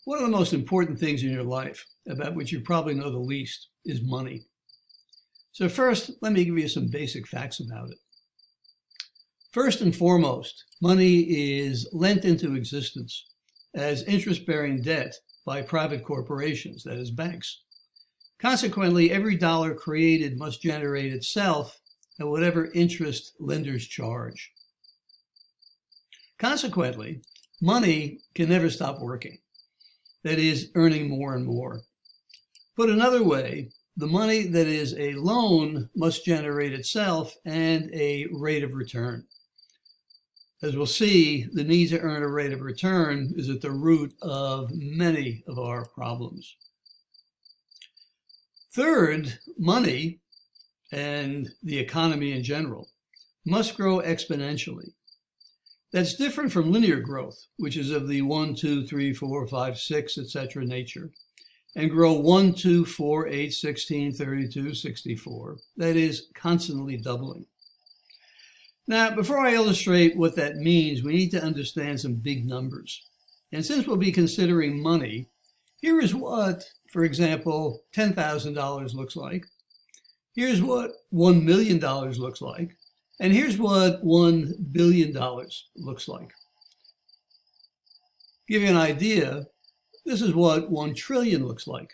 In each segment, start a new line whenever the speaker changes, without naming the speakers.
One of the most important things in your life, about which you probably know the least, is money. So first, let me give you some basic facts about it. First and foremost, money is lent into existence as interest-bearing debt by private corporations, that is, banks. Consequently, every dollar created must generate itself at whatever interest lenders charge. Consequently, money can never stop working. That is, earning more and more. Put another way, the money that is a loan must generate itself and a rate of return. As we'll see, the need to earn a rate of return is at the root of many of our problems. Third, money, and the economy in general, must grow exponentially. That's different from linear growth, which is of the 1, 2, 3, 4, 5, 6, etc. nature, and grow 1, 2, 4, 8, 16, 32, 64. That is constantly doubling. Now, before I illustrate what that means, we need to understand some big numbers. And since we'll be considering money, here is what, for example, $10,000 looks like. Here's what $1 million looks like. And here's what $1 billion looks like. To give you an idea, this is what 1 trillion looks like.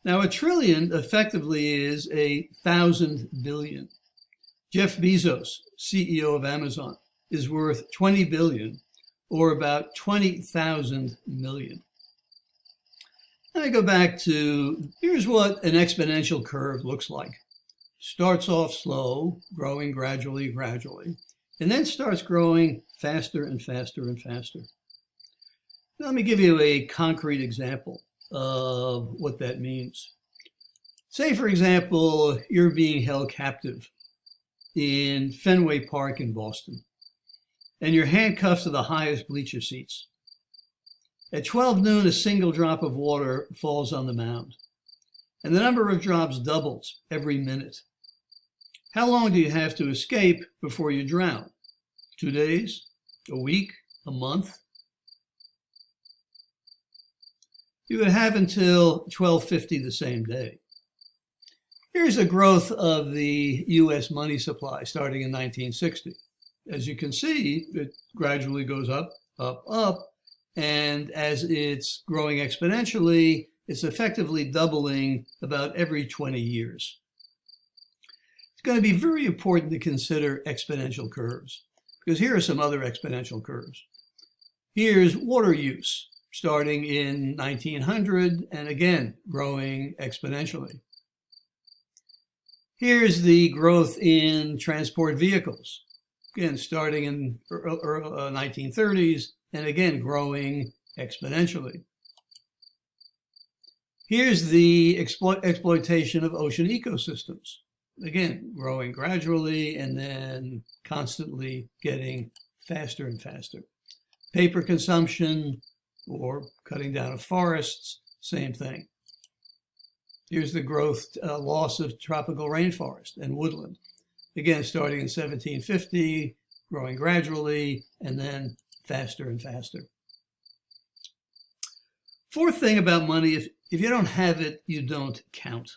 Now, a trillion effectively is 1,000 billion. Jeff Bezos, CEO of Amazon, is worth 20 billion, or about 20,000 million. Let me go back to, here's what an exponential curve looks like. Starts off slow, growing gradually, and then starts growing faster and faster and faster. Now, let me give you a concrete example of what that means. Say, for example, you're being held captive in Fenway Park in Boston, and you're handcuffed to the highest bleacher seats. At 12 noon, a single drop of water falls on the mound, and the number of drops doubles every minute. How long do you have to escape before you drown? 2 days? A week? A month? You would have until 12:50 the same day. Here's the growth of the U.S. money supply starting in 1960. As you can see, it gradually goes up, and as it's growing exponentially, it's effectively doubling about every 20 years. It's going to be very important to consider exponential curves, because here are some other exponential curves. Here's water use, starting in 1900, and again, growing exponentially. Here's the growth in transport vehicles, again, starting in 1930s, and again, growing exponentially. Here's the exploitation of ocean ecosystems, again, growing gradually and then constantly getting faster and faster. Paper consumption or cutting down of forests, same thing. Here's the growth, loss of tropical rainforest and woodland. Again, starting in 1750, growing gradually, and then faster and faster. Fourth thing about money, if you don't have it, you don't count.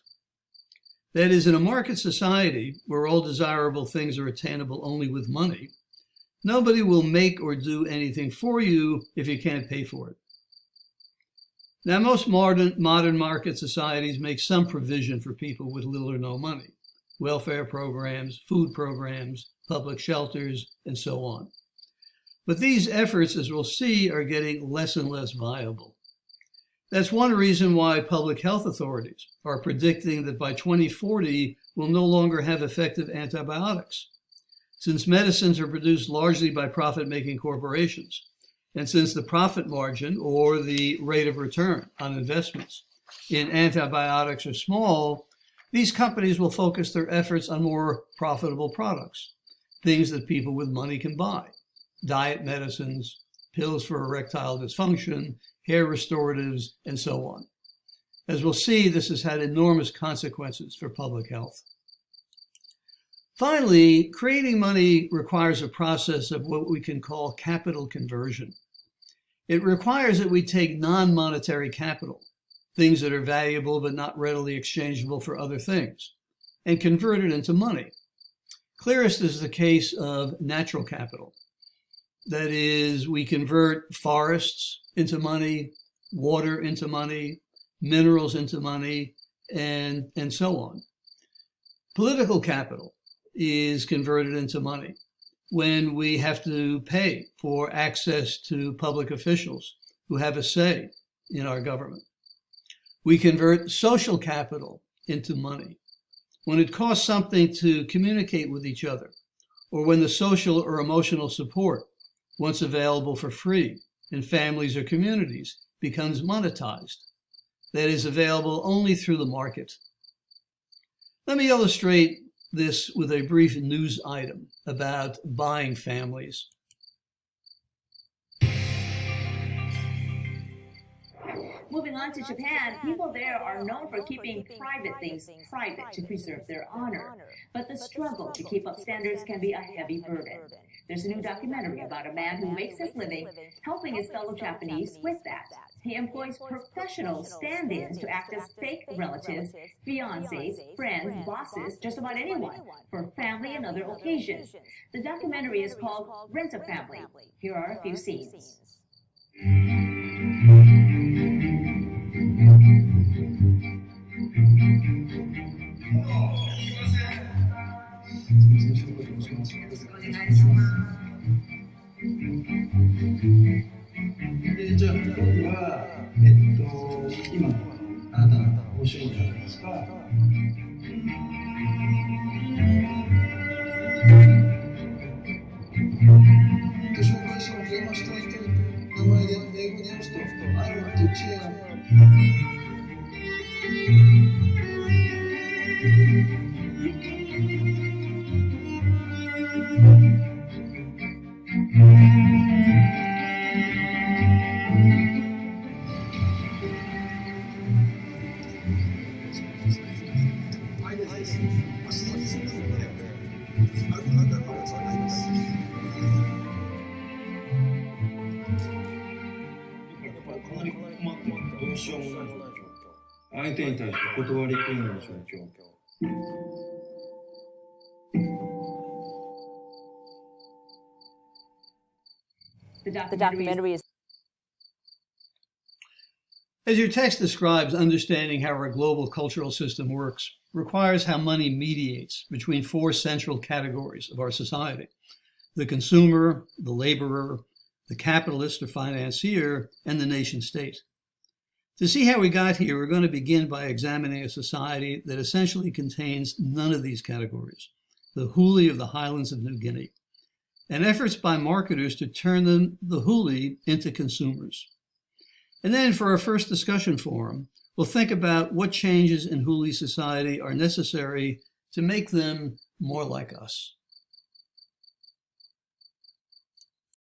That is, in a market society where all desirable things are attainable only with money, nobody will make or do anything for you if you can't pay for it. Now, most modern market societies make some provision for people with little or no money. Welfare programs, food programs, public shelters, and so on. But these efforts, as we'll see, are getting less and less viable. That's one reason why public health authorities are predicting that by 2040, we'll no longer have effective antibiotics, since medicines are produced largely by profit-making corporations. And since the profit margin or the rate of return on investments in antibiotics are small, these companies will focus their efforts on more profitable products, things that people with money can buy, diet medicines, pills for erectile dysfunction, hair restoratives, and so on. As we'll see, this has had enormous consequences for public health. Finally, creating money requires a process of what we can call capital conversion. It requires that we take non-monetary capital, things that are valuable but not readily exchangeable for other things, and convert it into money. Clearest is the case of natural capital. That is, we convert forests into money, water into money, minerals into money, and so on. Political capital is converted into money when we have to pay for access to public officials who have a say in our government. We convert social capital into money when it costs something to communicate with each other, or when the social or emotional support, once available for free in families or communities, becomes monetized. That is available only through the market. Let me illustrate this with a brief news item about buying families.
Moving on to Japan, people there are known for keeping private things private to preserve their honor. But the struggle to keep up standards can be a heavy burden. There's a new documentary about a man who makes his living helping his fellow Japanese with that. He employs professional stand-ins to act as fake relatives, fiancés, friends, bosses, just about anyone, for family and other occasions. The documentary is called Rent a Family. Here are a few scenes.
じゃあ、僕は、今、あなたのお仕事じゃないですか。で、紹介書を電話した人の名前で英語で読むと、I want to chair.
The documentary is.
As your text describes, understanding how our global cultural system works requires how money mediates between four central categories of our society: the consumer, the laborer, the capitalist or financier, and the nation state. To see how we got here, we're going to begin by examining a society that essentially contains none of these categories, the Huli of the highlands of New Guinea, and efforts by marketers to turn the Huli into consumers. And then for our first discussion forum, we'll think about what changes in Huli society are necessary to make them more like us.